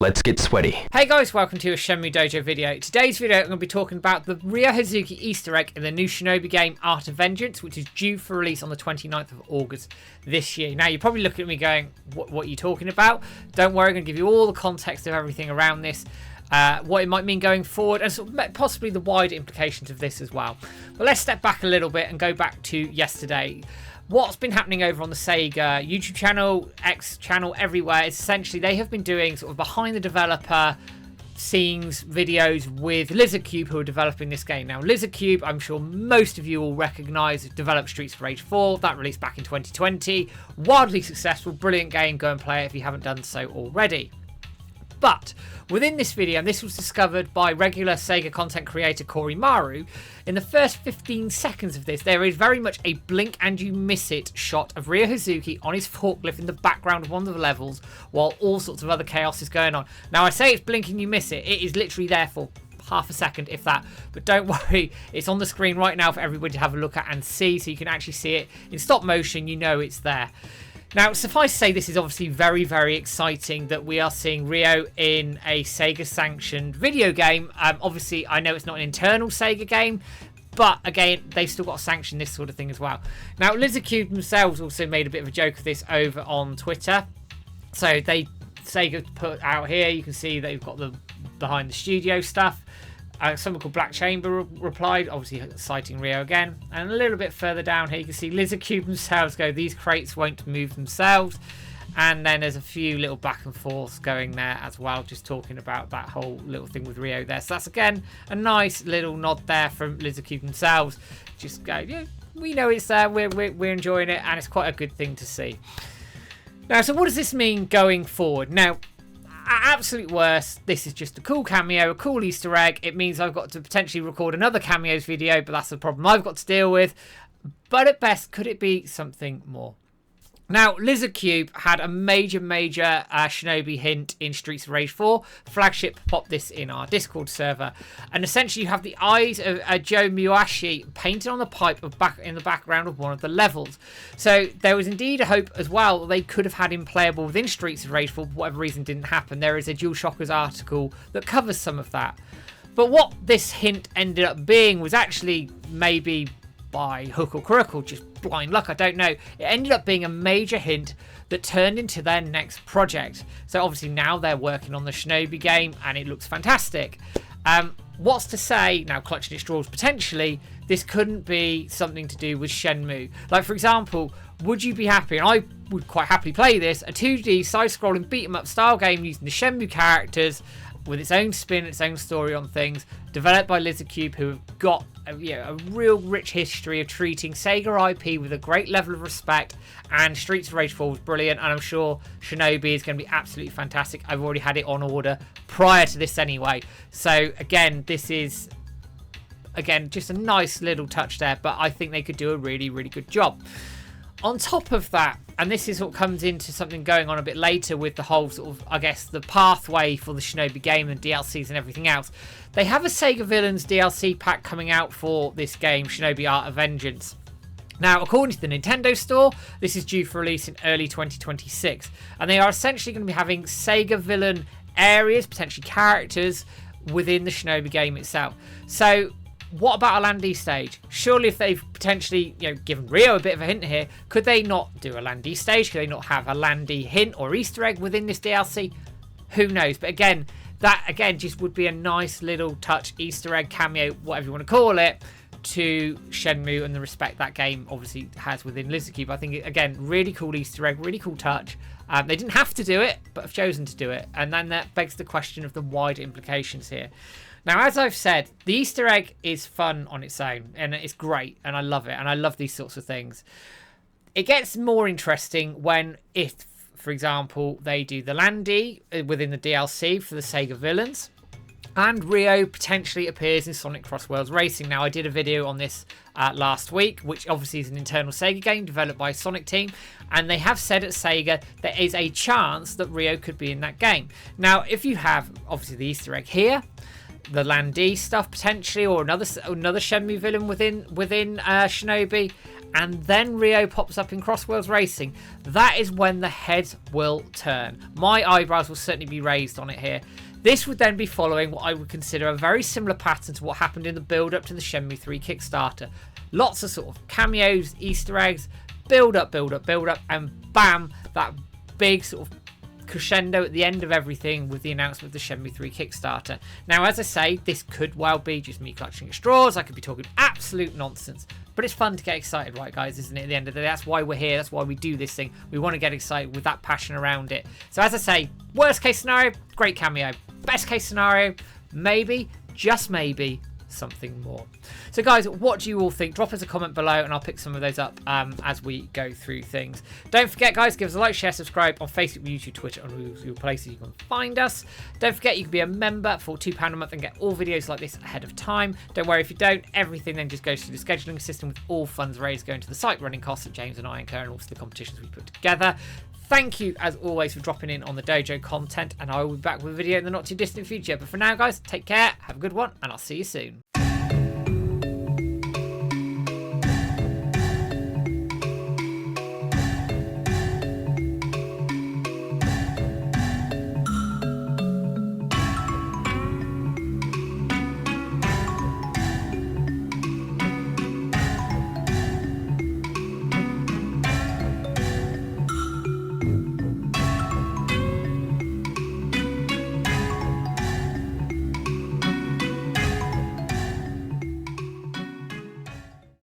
Let's get sweaty. Hey guys, welcome to a Shenmue Dojo video. Today's video I'm going to be talking about the Ryo Hazuki Easter egg in the new Shinobi game Art of Vengeance, which is due for release on the 29th of August this year. Now you're probably looking at me going, what are you talking about? Don't worry, I'm going to give you all the context of everything around this, what it might mean going forward, and sort of possibly the wider implications of this as well. But let's step back a little bit and go back to yesterday. What's been happening over on the Sega YouTube channel, X channel, everywhere is essentially they have been doing sort of behind the developer scenes videos with Lizardcube, who are developing this game. Now, Lizardcube, I'm sure most of you will recognise, developed Streets of Rage 4. That released back in 2020. Wildly successful, brilliant game. Go and play it if you haven't done so already. But within this video, and this was discovered by regular Sega content creator Corey Maru, in the first 15 seconds of this, there is very much a blink and you miss it shot of Ryo Hazuki on his forklift in the background of one of the levels while all sorts of other chaos is going on. Now, I say it's blink and you miss it. It is literally there for half a second, if that. But don't worry, it's on the screen right now for everybody to have a look at and see, so you can actually see it in stop motion. You know it's there. Now, suffice to say, this is obviously very, very exciting that we are seeing Ryo in a Sega-sanctioned video game. Obviously, I know it's not an internal Sega game, but again, they've still got to sanction this sort of thing as well. Now, Lizardcube themselves also made a bit of a joke of this over on Twitter. So Sega put out here, you can see they've got the behind the studio stuff. Someone called Black Chamber replied, obviously citing Ryo again. And a little bit further down here, you can see Lizardcube themselves go, these crates won't move themselves. And then there's a few little back and forths going there as well, just talking about that whole little thing with Ryo there. So that's, again, a nice little nod there from Lizardcube themselves. Just go, yeah, we know it's there, we're enjoying it, and it's quite a good thing to see. Now, so what does this mean going forward? Now, at absolute worst, this is just a cool cameo, a cool Easter egg. It means I've got to potentially record another cameos video, but that's the problem I've got to deal with. But at best, could it be something more? Now, Lizardcube had a major Shinobi hint in Streets of Rage 4. Flagship popped this in our Discord server. And essentially, you have the eyes of Joe Muashi painted on the pipe in the background of one of the levels. So there was indeed a hope as well that they could have had him playable within Streets of Rage 4. For whatever reason, didn't happen. There is a DualShockers article that covers some of that. But what this hint ended up being was actually maybe by hook or crook or just blind luck, I don't know. It ended up being a major hint that turned into their next project. So obviously now they're working on the Shinobi game and it looks fantastic. What's to say, now clutching at straws potentially, this couldn't be something to do with Shenmue. Like, for example, would you be happy, and I would quite happily play this, a 2D side-scrolling beat-em-up style game using the Shenmue characters with its own spin, its own story on things, developed by Lizardcube, who have got a real rich history of treating Sega IP with a great level of respect, and Streets of Rage 4 was brilliant, and I'm sure Shinobi is going to be absolutely fantastic. I've already had it on order prior to this anyway. So again, this is just a nice little touch there, but I think they could do a really, really good job. On top of that, and this is what comes into something going on a bit later with the whole sort of, I guess, the pathway for the Shinobi game and DLCs and everything else. They have a Sega Villains DLC pack coming out for this game, Shinobi Art of Vengeance. Now, according to the Nintendo Store, this is due for release in early 2026. And they are essentially going to be having Sega Villain areas, potentially characters, within the Shinobi game itself. So what about a Landy stage? Surely if they've potentially, given Ryo a bit of a hint here, could they not do a Landy stage? Could they not have a Landy hint or Easter egg within this DLC? Who knows? But again, that just would be a nice little touch, Easter egg, cameo, whatever you want to call it, to Shenmue and the respect that game obviously has within Lizardcube. I think, again, really cool Easter egg, really cool touch. They didn't have to do it, but have chosen to do it. And then that begs the question of the wider implications here. Now, as I've said, the Easter egg is fun on its own, and it's great, and I love it, and I love these sorts of things. It gets more interesting when, if, for example, they do the Landy within the DLC for the Sega Villains, and Ryo potentially appears in Sonic Cross Worlds Racing. Now, I did a video on this last week, which obviously is an internal Sega game developed by Sonic team, and they have said at Sega there is a chance that Ryo could be in that game. Now, if you have, obviously, the Easter egg here, the Landy stuff potentially, or another Shenmue villain within Shinobi, and then Rio pops up in Cross Worlds Racing, that is when the heads will turn. My eyebrows will certainly be raised on it here. This would then be following what I would consider a very similar pattern to what happened in the build-up to the Shenmue 3 Kickstarter. Lots of sort of cameos, Easter eggs, build up, and bam, that big sort of crescendo at the end of everything with the announcement of the Shenmue 3 Kickstarter. Now, as I say, this could well be just me clutching at straws. I could be talking absolute nonsense. But it's fun to get excited, right, guys, isn't it? At the end of the day, that's why we're here. That's why we do this thing. We want to get excited with that passion around it. So, as I say, worst case scenario, great cameo. Best case scenario, maybe, just maybe, something more. So guys, what do you all think? Drop us a comment below and I'll pick some of those up as we go through things. Don't forget, guys, give us a like, share, subscribe on Facebook, YouTube, Twitter, and all your places you can find us. Don't forget, you can be a member for £2 a month and get all videos like this ahead of time. Don't worry if you don't, everything then just goes through the scheduling system with all funds raised going to the site running costs that James and I incur and also the competitions we put together. Thank you, as always, for dropping in on the dojo content, and I will be back with a video in the not too distant future. But for now, guys, take care, have a good one, and I'll see you soon.